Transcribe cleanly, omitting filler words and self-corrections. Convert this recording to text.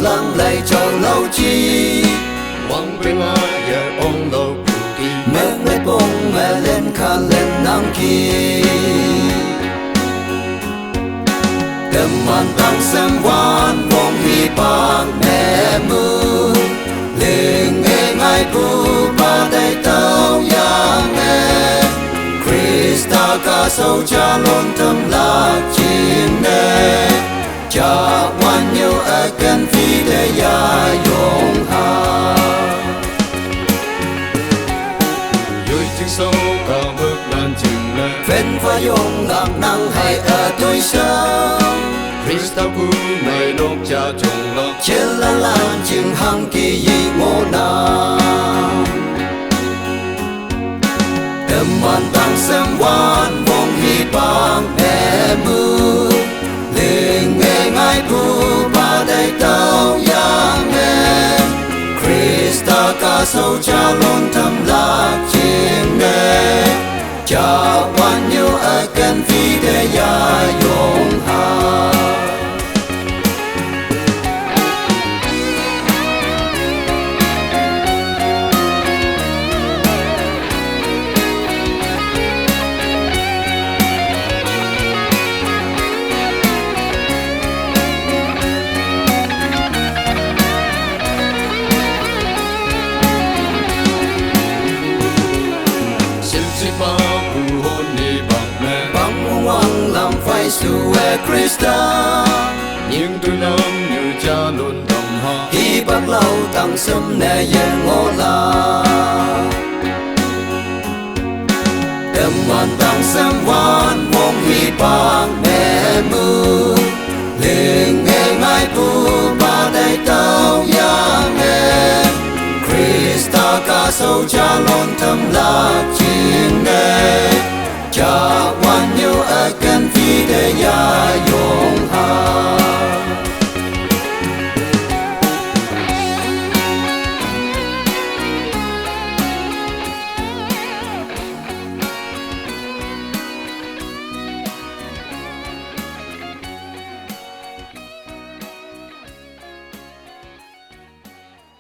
lắng lại cho lâu chi Quang bình ai giờ ông lâu cụ kỳ mẹ mẹ bông mẹ lên khá lên nắng kỳ đêm màn tăng xem quan vong hi bang mẹ mưa liền nghe ngay bu ba tay tao yang nghe Krista ca sâu cha luôn tâm lạc chim nè cha quan nhiều ở cần phi để ya yong ha Dưới chiếc sâu cả bước lan chừng lệ ven và yong ngạc năng hay ở tuổi sớm Krista pu này lúc cha trùng lọc chết là lan chừng hăng kỳ gì ngô nam đêm màn tăng xem quan vong hi bang mẹ mưa liền nghe ngay bu ba đầy tao yang nghe Krista ca sâu cha luôn thầm lạc chim nè cha quan nhiều ở cần phi để ya yong ha su e Krista nhưng tôi năm như cha luôn đồng họ hi bắt lâu tăng sớm nè ye ngô la đêm màn tăng xem quan vong hi bang mẹ mưa liền nghe ngay bu ba đầy tao yang nghe Krista ca sâu cha luôn thầm lạc chim nè cha quan nhiều ở cần phi để ya